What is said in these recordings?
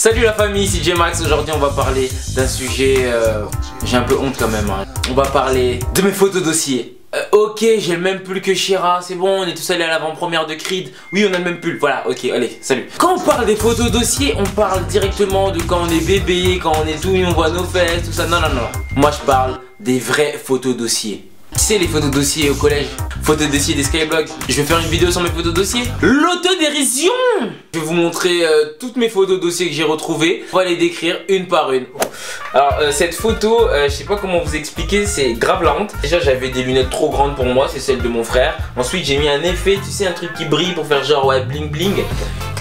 Salut la famille, c'est J-Max. Aujourd'hui on va parler d'un sujet, j'ai un peu honte quand même hein. On va parler de mes photos dossiers. Ok, j'ai le même pull que Shira, c'est bon, on est tous allés à l'avant-première de Creed. Oui, on a le même pull, voilà, ok, allez, salut. Quand on parle des photos dossiers, on parle directement de quand on est bébé, quand on est tout, on voit nos fesses, tout ça. Non, non, non. Moi je parle des vraies photos dossiers. Tu sais les photos dossiers au collège, photos dossiers des Skyblogs. Je vais faire une vidéo sur mes photos dossiers. L'autodérision. Je vais vous montrer toutes mes photos dossiers que j'ai retrouvées. On va les décrire une par une. Alors cette photo, je sais pas comment vous expliquer, c'est grave la honte. Déjà j'avais des lunettes trop grandes pour moi, c'est celle de mon frère. Ensuite j'ai mis un effet, tu sais, un truc qui brille pour faire genre ouais bling bling.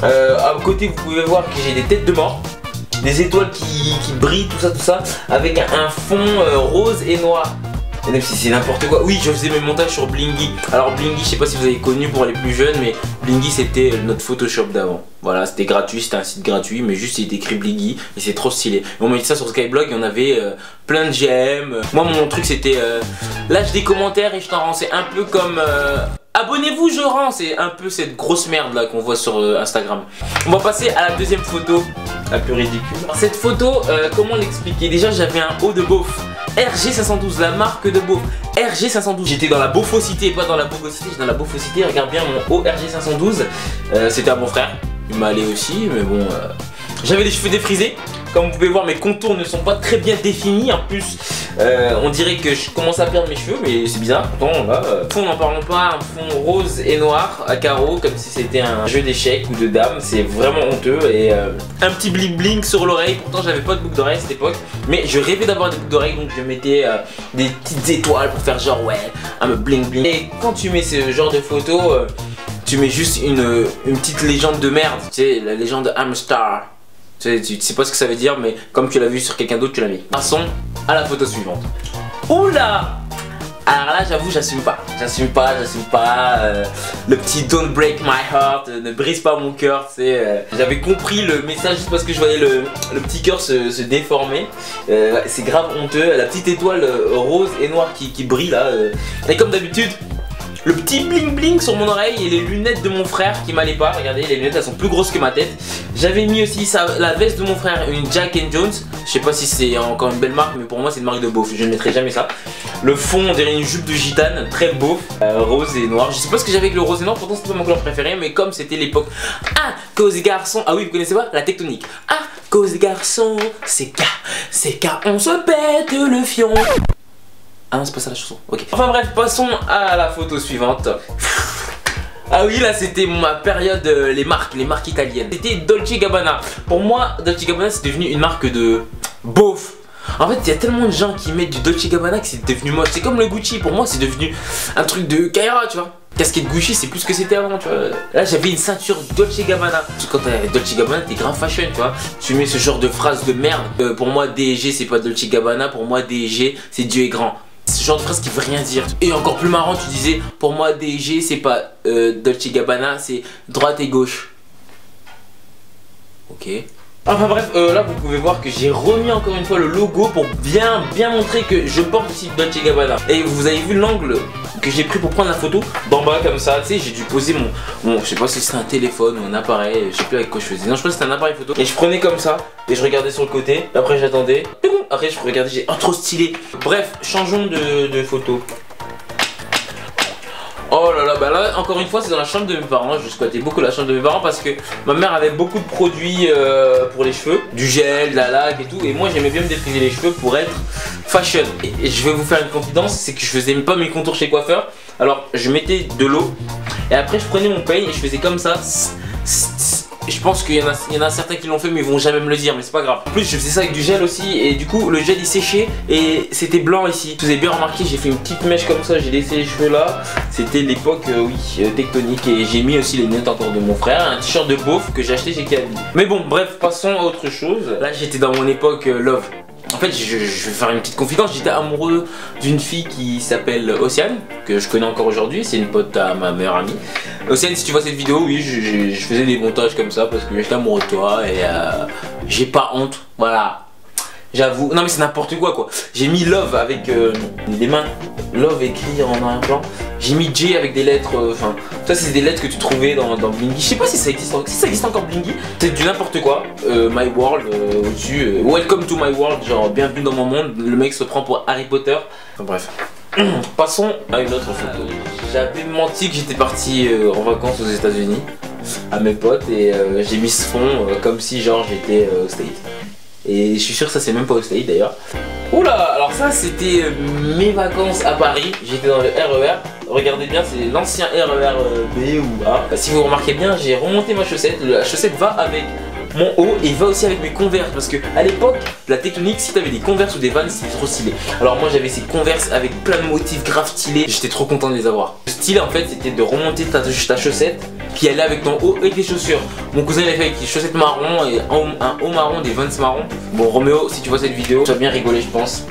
À côté vous pouvez voir que j'ai des têtes de mort, des étoiles qui brillent, tout ça, avec un fond rose et noir. Et même si c'est n'importe quoi. Oui, je faisais mes montages sur Blingy. Alors Blingy, je sais pas si vous avez connu pour les plus jeunes, mais Blingy c'était notre Photoshop d'avant. Voilà, c'était gratuit, c'était un site gratuit, mais juste il était écrit Blingy et c'est trop stylé. Et on m'a dit ça sur Skyblog et on avait plein de j'aime. Moi mon truc c'était lâche des commentaires et je t'en rends. C'est un peu comme abonnez-vous, je rends. C'est un peu cette grosse merde là qu'on voit sur Instagram. On va passer à la deuxième photo, la plus ridicule. Alors, cette photo, comment l'expliquer? Déjà j'avais un haut de beauf. RG512, la marque de beauf. RG512. J'étais dans la beaufocité, pas dans la beaufocité, j'étais dans la beaufocité. Regarde bien mon haut RG512. C'était à mon frère. Il m'a allé aussi, mais bon. J'avais les cheveux défrisés. Comme vous pouvez voir, mes contours ne sont pas très bien définis. En plus, on dirait que je commence à perdre mes cheveux, mais c'est bizarre. Pourtant, là, fond, n'en parlons pas. Un fond rose et noir à carreaux, comme si c'était un jeu d'échecs ou de dames. C'est vraiment honteux. Et un petit bling bling sur l'oreille. Pourtant, j'avais pas de boucle d'oreille à cette époque, mais je rêvais d'avoir des boucles d'oreille, donc je mettais des petites étoiles pour faire genre ouais, un bling bling. Et quand tu mets ce genre de photo, tu mets juste une petite légende de merde. Tu sais, la légende de Hamstar. Tu sais pas ce que ça veut dire, mais comme tu l'as vu sur quelqu'un d'autre, tu l'as mis. Passons à la photo suivante. Oula! Alors là, j'avoue, j'assume pas. Le petit don't break my heart, ne brise pas mon cœur. J'avais compris le message juste parce que je voyais le petit cœur se déformer. C'est grave honteux. La petite étoile rose et noire qui brille là. Et comme d'habitude, le petit bling bling sur mon oreille et les lunettes de mon frère qui m'allaient pas. Regardez, les lunettes elles sont plus grosses que ma tête. J'avais mis aussi la veste de mon frère, une Jack & Jones. Je sais pas si c'est encore une belle marque, mais pour moi c'est une marque de beauf. Je ne mettrai jamais ça. Le fond, on dirait une jupe de gitane, très beauf, rose et noir. Je sais pas ce que j'avais avec le rose et noir, pourtant c'était pas mon couleur préférée, mais comme c'était l'époque. Ah, cause garçon. Ah oui, vous connaissez pas la tectonique. Ah, cause garçon, c'est car on se pète le fion. Ah non, c'est pas ça la chanson, ok. Enfin bref, passons à la photo suivante. Ah oui, là c'était ma période, les marques italiennes. C'était Dolce & Gabbana. Pour moi, Dolce & Gabbana c'est devenu une marque de beauf. En fait, il y a tellement de gens qui mettent du Dolce & Gabbana que c'est devenu moche. C'est comme le Gucci, pour moi c'est devenu un truc de Kaira, tu vois. Casquette Gucci, c'est plus ce que c'était avant, tu vois. Là, j'avais une ceinture Dolce & Gabbana. Quand t'as Dolce & Gabbana, t'es grave fashion, tu vois. Tu mets ce genre de phrase de merde. Pour moi, DG, c'est pas Dolce & Gabbana. Pour moi, DG, c'est Dieu est grand. Ce genre de phrase qui veut rien dire. Et encore plus marrant, tu disais, pour moi, DG, c'est pas Dolce & Gabbana, c'est droite et gauche. Ok. Enfin bref, là vous pouvez voir que j'ai remis encore une fois le logo pour bien montrer que je porte ici Dolce & Gabbana. Et vous avez vu l'angle que j'ai pris pour prendre la photo d'en bas comme ça, tu sais, j'ai dû poser mon je sais pas si c'était un téléphone ou un appareil, je sais plus avec quoi je faisais. Non, je crois que c'était un appareil photo. Et je prenais comme ça et je regardais sur le côté, après j'attendais. Après je regardais, j'ai trop stylé. Bref, changeons de photo. Oh là là, bah là encore une fois c'est dans la chambre de mes parents. Je squattais beaucoup la chambre de mes parents parce que ma mère avait beaucoup de produits pour les cheveux, du gel, de la laque et tout. Et moi j'aimais bien me défriser les cheveux pour être fashion. Et je vais vous faire une confidence, c'est que je faisais même pas mes contours chez coiffeur. Alors je mettais de l'eau et après je prenais mon peigne et je faisais comme ça. Je pense qu'il y en a certains qui l'ont fait mais ils vont jamais me le dire, mais c'est pas grave. En plus je faisais ça avec du gel aussi et du coup le gel il séchait et c'était blanc ici. Vous avez bien remarqué, j'ai fait une petite mèche comme ça, j'ai laissé les cheveux là. C'était l'époque oui tectonique. Et j'ai mis aussi les lunettes encore de mon frère, un t-shirt de beauf que j'ai acheté chez Calvi. Mais bon bref, passons à autre chose. Là j'étais dans mon époque love. En fait, je vais faire une petite confidence. J'étais amoureux d'une fille qui s'appelle Océane, que je connais encore aujourd'hui. C'est une pote à ma meilleure amie. Océane, si tu vois cette vidéo, oui, je faisais des montages comme ça parce que j'étais amoureux de toi et j'ai pas honte. Voilà. J'avoue, non mais c'est n'importe quoi. J'ai mis love avec les mains, love écrit en arrière-plan. J'ai mis J avec des lettres, enfin, ça c'est des lettres que tu trouvais dans Blingy. Je sais pas si ça existe encore Blingy. C'est du n'importe quoi. My World au-dessus, Welcome to my world, genre bienvenue dans mon monde. Le mec se prend pour Harry Potter. Enfin bref. Passons à une autre photo. J'avais menti que j'étais parti en vacances aux États-Unis à mes potes et j'ai mis ce fond comme si genre j'étais au State. Et je suis sûr que ça c'est même pas au State d'ailleurs. Oula, alors ça c'était mes vacances à Paris. J'étais dans le RER. Regardez bien, c'est l'ancien RER B ou A. Si vous remarquez bien, j'ai remonté ma chaussette. La chaussette va avec mon haut et va aussi avec mes Converse. Parce que à l'époque, la technique, si t'avais des Converse ou des Vans, c'était trop stylé. Alors moi j'avais ces Converse avec plein de motifs grave stylés. J'étais trop content de les avoir. Le style en fait c'était de remonter ta chaussette qui allait avec ton haut et tes chaussures. Mon cousin il a fait avec des chaussettes marron et un haut marron, des Vans marron. Bon Roméo, si tu vois cette vidéo, tu vas bien rigoler je pense.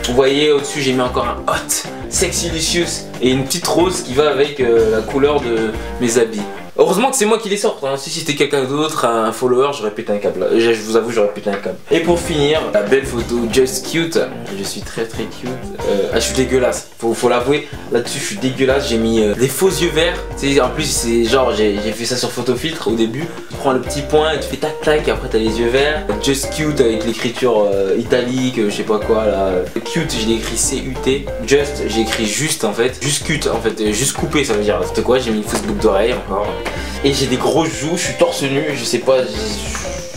Vous voyez au-dessus j'ai mis encore un hot, sexy licious et une petite rose qui va avec la couleur de mes habits. Heureusement que c'est moi qui les sorte, hein. Si c'était quelqu'un d'autre, un follower, j'aurais pété un câble. Je vous avoue, j'aurais pété un câble. Et pour finir, la belle photo Just Cute. Je suis très cute. Je suis dégueulasse, faut l'avouer. Là-dessus, je suis dégueulasse. J'ai mis des faux yeux verts. En plus, c'est genre, j'ai fait ça sur photofiltre au début. Tu prends le petit point et tu fais tac tac, et après t'as les yeux verts. Just Cute avec l'écriture italique, je sais pas quoi là. Cute, j'ai écrit C-U-T. Just, j'ai écrit juste en fait. Juste cute en fait, juste coupé, ça veut dire. C'était quoi? J'ai mis une fausse boucle d'oreille encore. Et j'ai des grosses joues, je suis torse nu, je sais pas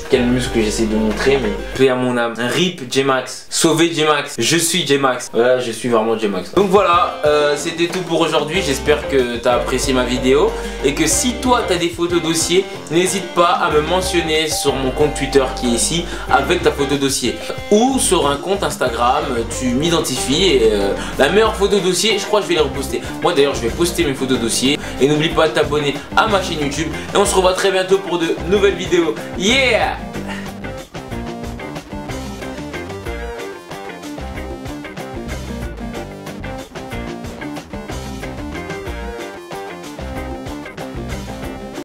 quel muscle j'essaie de montrer, mais paix à mon âme. RIP J-Max, sauvé J-Max, je suis J-Max. Voilà, je suis vraiment J-Max. Donc voilà, c'était tout pour aujourd'hui. J'espère que tu as apprécié ma vidéo et que si toi tu as des photos dossier, n'hésite pas à me mentionner sur mon compte Twitter qui est ici avec ta photo dossier ou sur un compte Instagram. Tu m'identifies et la meilleure photo dossier, je crois que je vais les reposter. Moi d'ailleurs, je vais poster mes photos dossiers et n'oublie pas de t'abonner à ma chaîne YouTube et on se revoit très bientôt pour de nouvelles vidéos. Yeah!